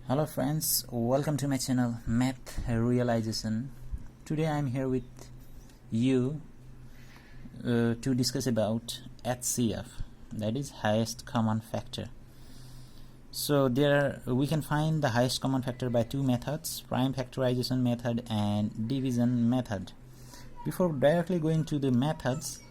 Hello friends, welcome to my channel Math Realization. Today I am here with you to discuss about H.C.F, that is highest common factor. So we can find the highest common factor by two methods, prime factorization method and division method. Before directly going to the methods,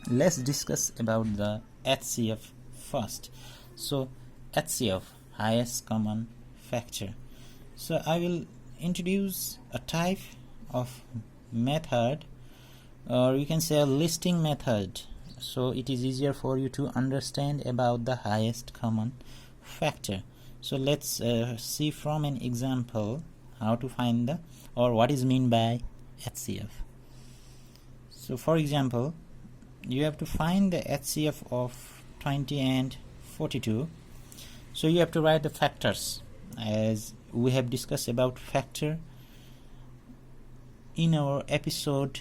let's discuss about the H.C.F first. So H.C.F, highest common factor. So I will introduce a type of method, or you can say a listing method, so it is easier for you to understand about the highest common factor. So let's see from an example how to find the or what is mean by H.C.F. So for example, you have to find the H.C.F of 20 and 42. So you have to write the factors, as we have discussed about factor in our episode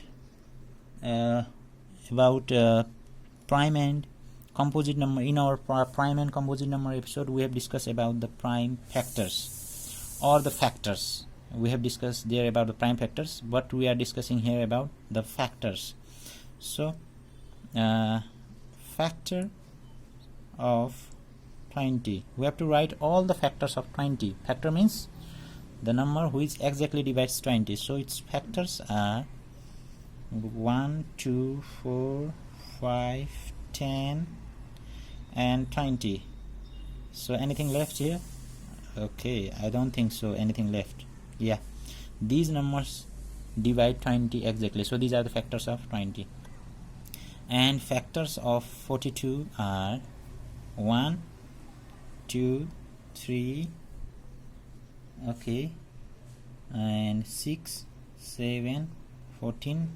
about prime and composite number. In our prime and composite number episode, we have discussed about the prime factors or the factors. We have discussed there about the prime factors, but we are discussing here about the factors. So factor of 20, we have to write all the factors of 20. Factor means the number which exactly divides 20. So its factors are 1, 2, 4, 5, 10 and 20. So anything left here? Okay, I don't think so anything left. Yeah, these numbers divide 20 exactly. So these are the factors of 20. And factors of 42 are 1, 2, 3, okay, and 6, 7, 14,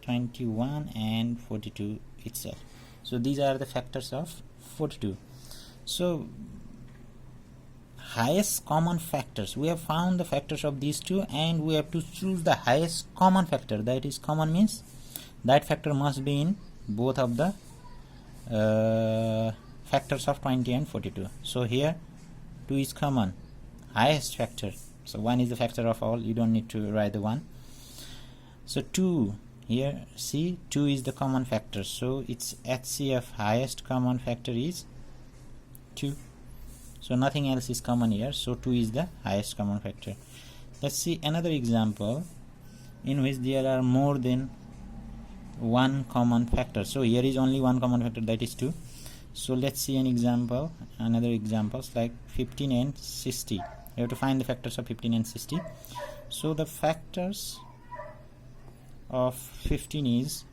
21 and 42 itself. So these are the factors of 42. So highest common factors, we have found the factors of these two, and we have to choose the highest common factor. That is, common means that factor must be in both of the factors of 20 and 42. So here 2 is common, highest factor. So 1 is the factor of all, you don't need to write the 1. So 2, here see 2 is the common factor, so its H.C.F highest common factor is 2. So nothing else is common here, so 2 is the highest common factor. Let's see another example in which there are more than one common factor. So here is only one common factor, that is 2. So let's see another examples like 15 and 60. You have to find the factors of 15 and 60. So the factors of 15 is,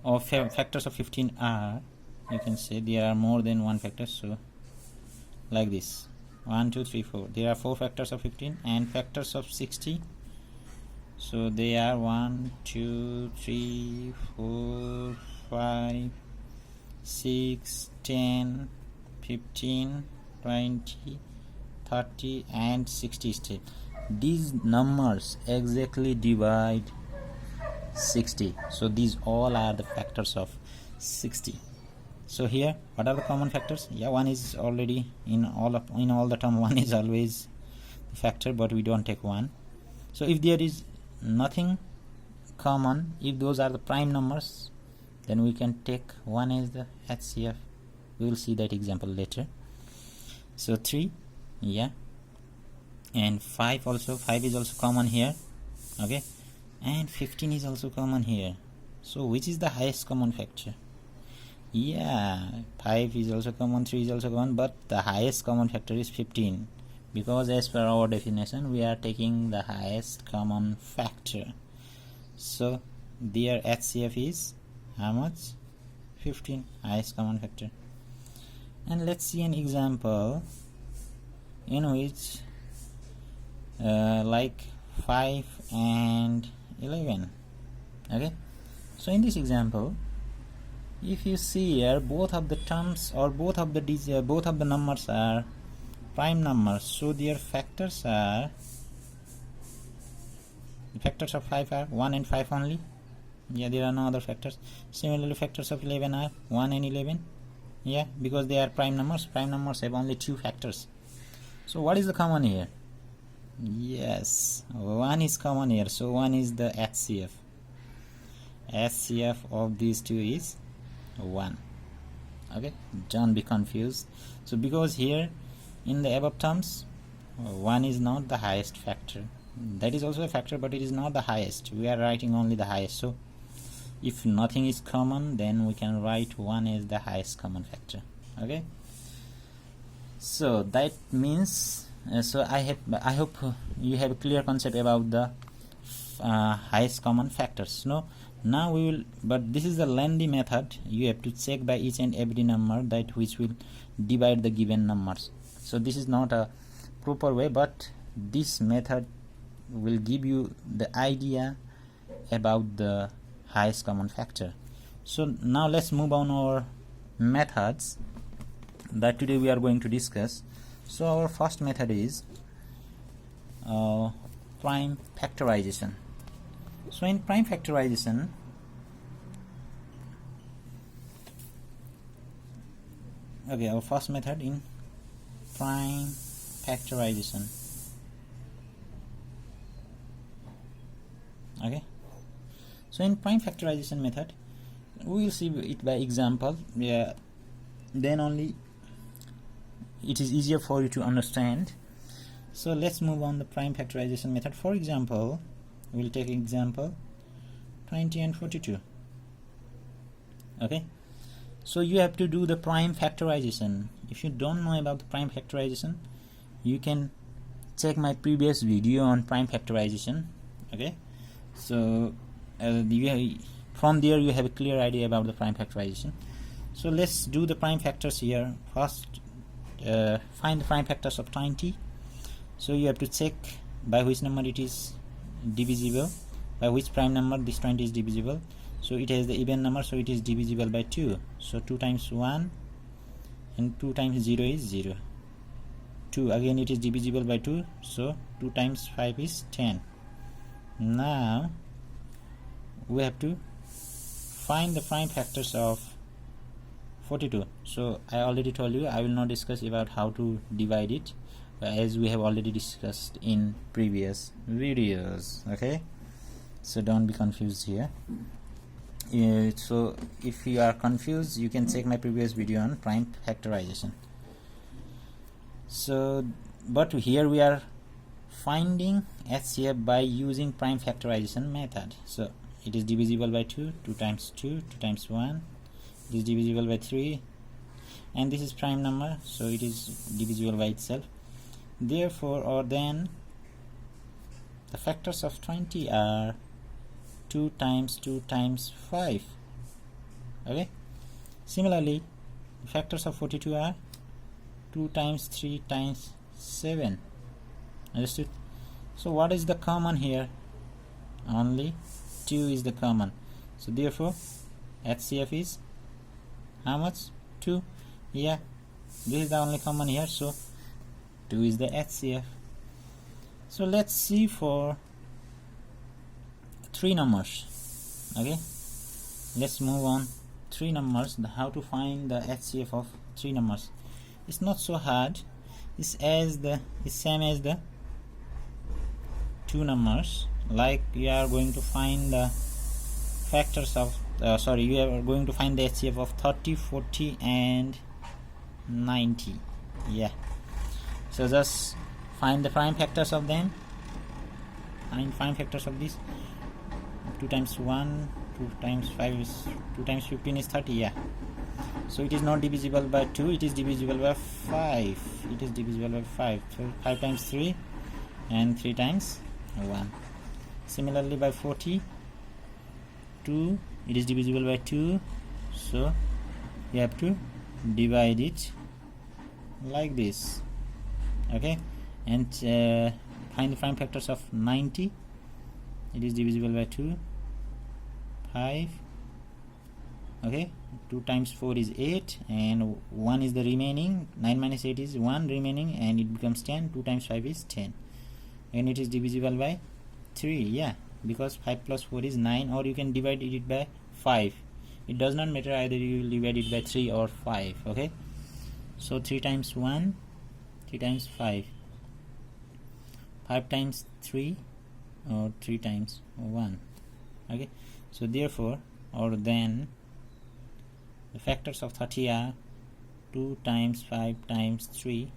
or factors of 15 are, you can say there are more than one factor. So like this, 1, 2, 3, 4. There are 4 factors of 15, and factors of 60. So they are 1, 2, 3, 4, 5, 6, 10, 15, 20, 30 and 60 still. These numbers exactly divide 60. So these all are the factors of 60. So here what are the common factors? Yeah, 1 is already in all the term. 1 is always the factor, but we don't take 1. So if there is nothing common, if those are the prime numbers, then we can take 1 as the H.C.F. We will see that example later. So 3, yeah, and 5 also. 5 is also common here, okay, and 15 is also common here. So which is the highest common factor? Yeah, 5 is also common, 3 is also common, but the highest common factor is 15, because as per our definition we are taking the highest common factor. So their H.C.F is how much? 15, highest common factor. And let's see an example in which like 5 and 11. Okay, so in this example, if you see here, both of the terms or both of the numbers are prime numbers, so their factors are, the factors of 5 are 1 and 5 only. Yeah, there are no other factors. Similarly, factors of 11 are 1 and 11. Yeah, because they are prime numbers. Prime numbers have only 2 factors. So what is the common here? Yes, 1 is common here, so 1 is the H.C.F. H.C.F of these two is 1. Okay, don't be confused. So because here in the above terms 1 is not the highest factor. That is also a factor, but it is not the highest. We are writing only the highest. So if nothing is common, then we can write 1 as the highest common factor. Okay, so that means so I hope you have a clear concept about the highest common factors. Now we will, but this is a lengthy method. You have to check by each and every number that which will divide the given numbers. So this is not a proper way, but this method will give you the idea about the highest common factor. So now let's move on our methods that today we are going to discuss. So our first method is prime factorization. So in prime factorization, okay, our first method in prime factorization. Okay, so in prime factorization method, we will see it by example. Yeah, then only it is easier for you to understand. So let's move on the prime factorization method. For example, we'll take example 20 and 42. Okay, so you have to do the prime factorization. If you don't know about the prime factorization, you can check my previous video on prime factorization. Okay, so from there you have a clear idea about the prime factorization. So let's do the prime factors here. First, find the prime factors of 20. So you have to check by which number it is divisible, by which prime number this 20 is divisible. So it has the even number, so it is divisible by 2. So 2 times 1 and 2 times 0 is 0. 2 again, it is divisible by 2, so 2 times 5 is 10. Now we have to find the prime factors of 42. So I already told you I will not discuss about how to divide it, as we have already discussed in previous videos. Okay, so don't be confused here. So if you are confused, you can check my previous video on prime factorization. So but here we are finding H.C.F by using prime factorization method. So it is divisible by 2, 2 times 2, 2 times 1, it is divisible by 3, and this is prime number, so it is divisible by itself. Therefore, or then the factors of 20 are 2 times 2 times 5. Okay, similarly the factors of 42 are 2 times 3 times 7. Understood? So what is the common here? Only 2 is the common. So therefore H.C.F is how much? 2. Yeah, this is the only common here, so 2 is the H.C.F. So let's see for 3 numbers. Okay, let's move on 3 numbers, how to find the H.C.F of 3 numbers. It's not so hard. It's same as the 2 numbers. Like you are going to find the factors of you are going to find the H.C.F of 30, 40 and 90. Yeah, so just find the prime factors of them. Find prime factors of this. 2 times 1, 2 times 5 is 2 times 15 is 30. Yeah, so it is not divisible by 2, it is divisible by 5. It is divisible by 5. So 5 times 3 and 3 times 1. Similarly by 40, 2, it is divisible by 2, so you have to divide it like this. Okay, and find the prime factors of 90. It is divisible by 2, 5. Okay, 2 times 4 is 8 and 1 is the remaining. 9 minus 8 is 1 remaining and it becomes 10. 2 times 5 is 10 and it is divisible by 3. Yeah, because 5 plus 4 is 9, or you can divide it by 5. It does not matter, either you will divide it by 3 or 5. Okay, so 3 times 1, 3 times 5, 5 times 3, or 3 times 1. Okay, so therefore, or then the factors of 30 are 2 times 5 times 3.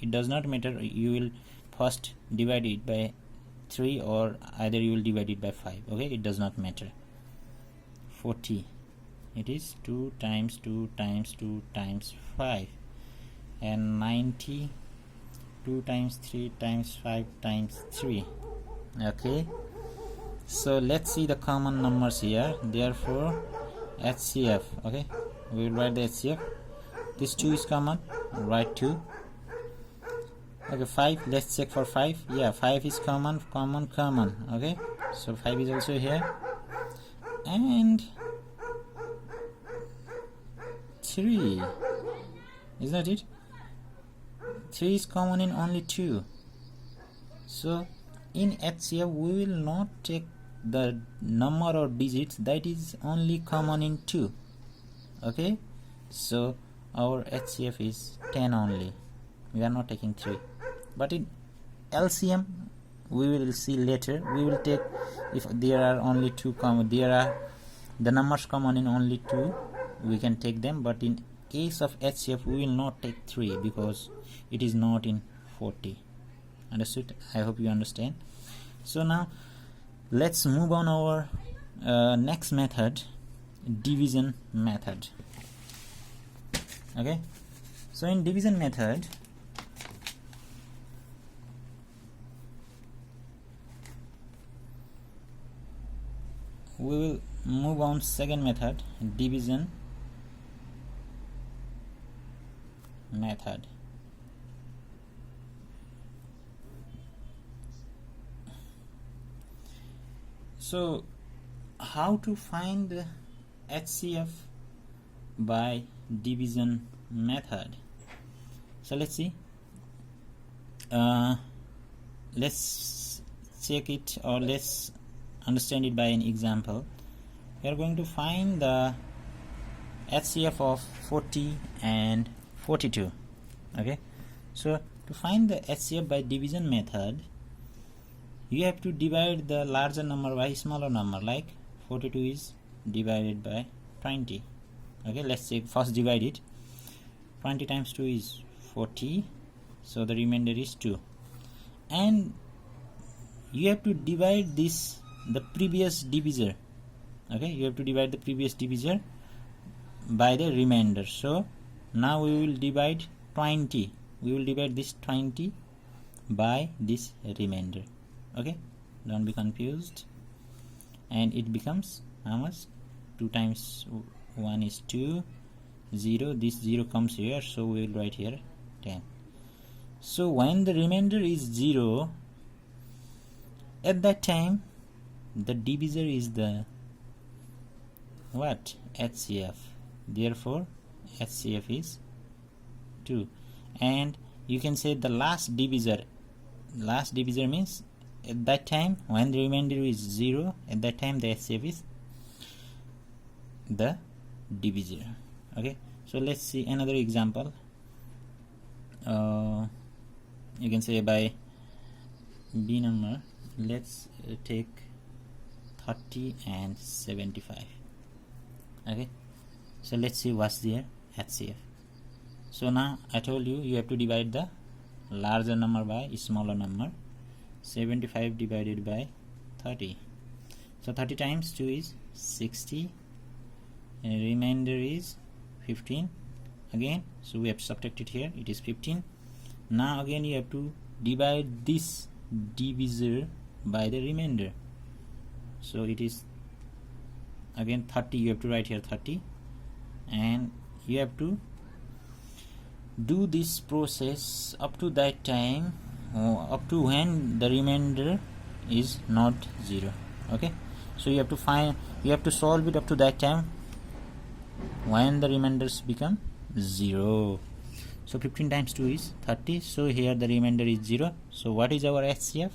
It does not matter, you will first divide it by 3 or either you will divide it by 5. Okay, it does not matter. 40, it is 2 times 2 times 2 times 5, and 90, 2 times 3 times 5 times 3. Okay, so let's see the common numbers here. Therefore H.C.F. okay, we will write the H.C.F. This 2 is common, write 2. Okay, 5, let's check for 5. Yeah, 5 is common. Okay, so 5 is also here, and 3, is that it? 3 is common in only 2. So in H.C.F. we will not take the number or digits that is only common in 2. Okay, so our H.C.F. is 10 only. We are not taking 3. But in LCM, we will see later, we will take if there are only 2 common, there are the numbers common in only 2, we can take them. But in case of H.C.F. we will not take 3 because it is not in 40. Understood? I hope you understand. So now let's move on our next method, division method. Okay, so in division method, we will move on second method, division method. So how to find the H.C.F. by division method? So let's see, let's check it, or let's understand it by an example. We are going to find the H.C.F. of 40 and 42. Okay, so to find the H.C.F. by division method, you have to divide the larger number by smaller number, like 42 is divided by 20. Okay, let's say first divide it. 20 times 2 is 40, so the remainder is 2, and you have to divide this, the previous divisor. Okay, you have to divide the previous divisor by the remainder. So now we will divide 20, we will divide this 20 by this remainder. Okay, don't be confused, and it becomes how much? 2 times 1 is 2, 0, this 0 comes here, so we will write here 10. So when the remainder is 0, at that time the divisor is the what? H.C.F. Therefore H.C.F. is 2. And you can say the last divisor means at that time when the remainder is 0, at that time the H.C.F. is the divisor. Okay, so let's see another example. You can say by B number, let's take 30 and 75. Okay, so let's see what's there, H.C.F. So now I told you, you have to divide the larger number by smaller number. 75 divided by 30, so 30 times 2 is 60, and remainder is 15 again, so we have to subtract it here, it is 15. Now again you have to divide this divisor by the remainder, so it is again 30, you have to write here 30, and you have to do this process up to that time, up to when the remainder is not 0. Okay, so you have to solve it up to that time when the remainders become 0. So 15 times 2 is 30, so here the remainder is 0. So what is our H.C.F.?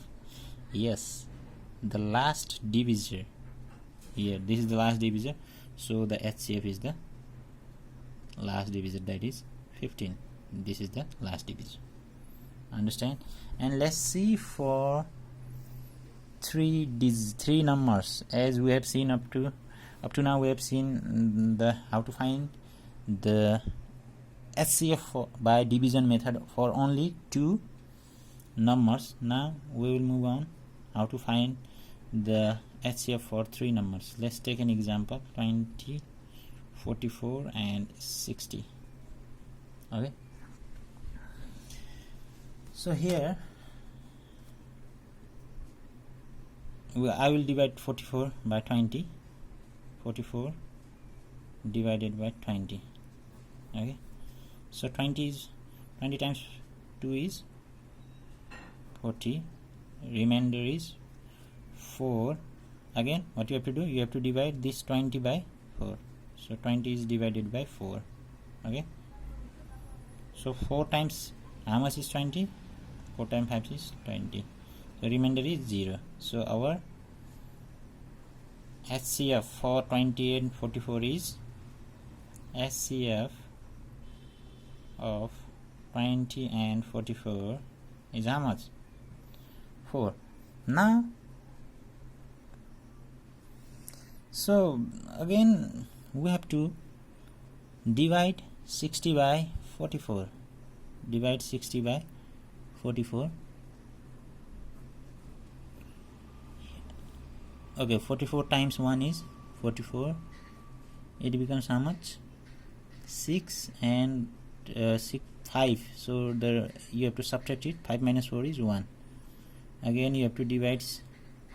Yes, the last divisor. Here this is the last divisor, so the H.C.F. is the last divisor, that is 15. This is the last divisor. understand? And let's see for three numbers. As we have seen up to now, we have seen the how to find the H.C.F by division method for only 2 numbers. Now we will move on how to find the H.C.F for 3 numbers. Let's take an example: 20, 44 and 60. Okay, so here I will divide 44 by 20. 44 divided by 20. Okay, so 20 times 2 is 40, remainder is 4. Again, what you have to do, you have to divide this 20 by 4. So 20 is divided by 4. Okay, so 4 times how much is 20? 4 times 5 is 20. So remainder is 0. So our H.C.F for 20 and 44 is H.C.F of 20 and 44 is how much? 4. Now, so again we have to divide 60 by 44. Divide 60 by 44. Okay, 44 times 1 is 44. It becomes how much? 6 and 5. So you have to subtract it. 5 minus 4 is 1. Again you have to divide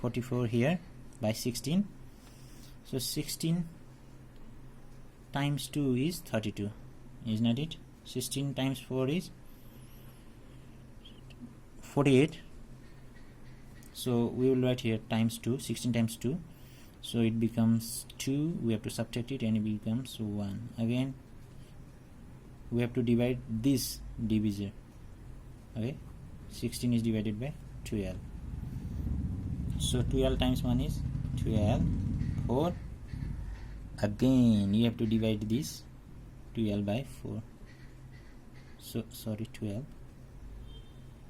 44 here by 16. So 16 times 2 is 32. Is not it? 16 times 4 is 48. So we will write here times 2. 16 times 2, so it becomes 2. We have to subtract it and it becomes 1. Again we have to divide this divisor. Okay, 16 is divided by 12. So 12 times 1 is 12. 4. Again you have to divide this 12 by 4. So sorry, 12.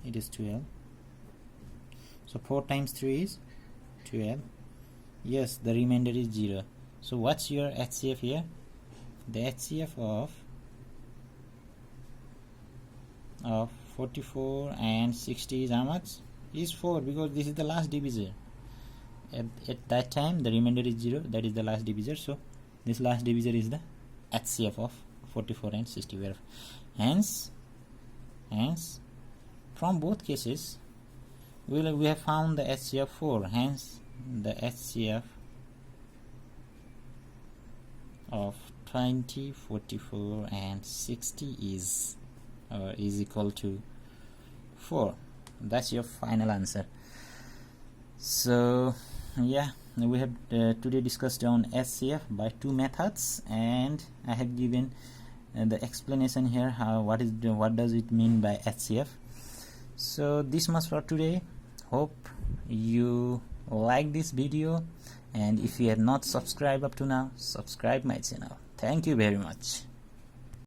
It is 12. So 4 times 3 is 12. Yes, the remainder is 0. So what's your H.C.F here? The H.C.F of 44 and 60 is how much? Is 4, because this is the last divisor. At that time the remainder is 0. That is the last divisor. So this last divisor is the H.C.F of 44 and 60. Hence from both cases we have found the H.C.F 4. Hence the H.C.F of 20, 44 and 60 is equal to 4. That's your final answer. So yeah, we have today discussed on H.C.F by 2 methods, and I have given the explanation here what does it mean by H.C.F. So this much for today. Hope you like this video, and if you have not subscribed up to now, subscribe my channel. Thank you very much.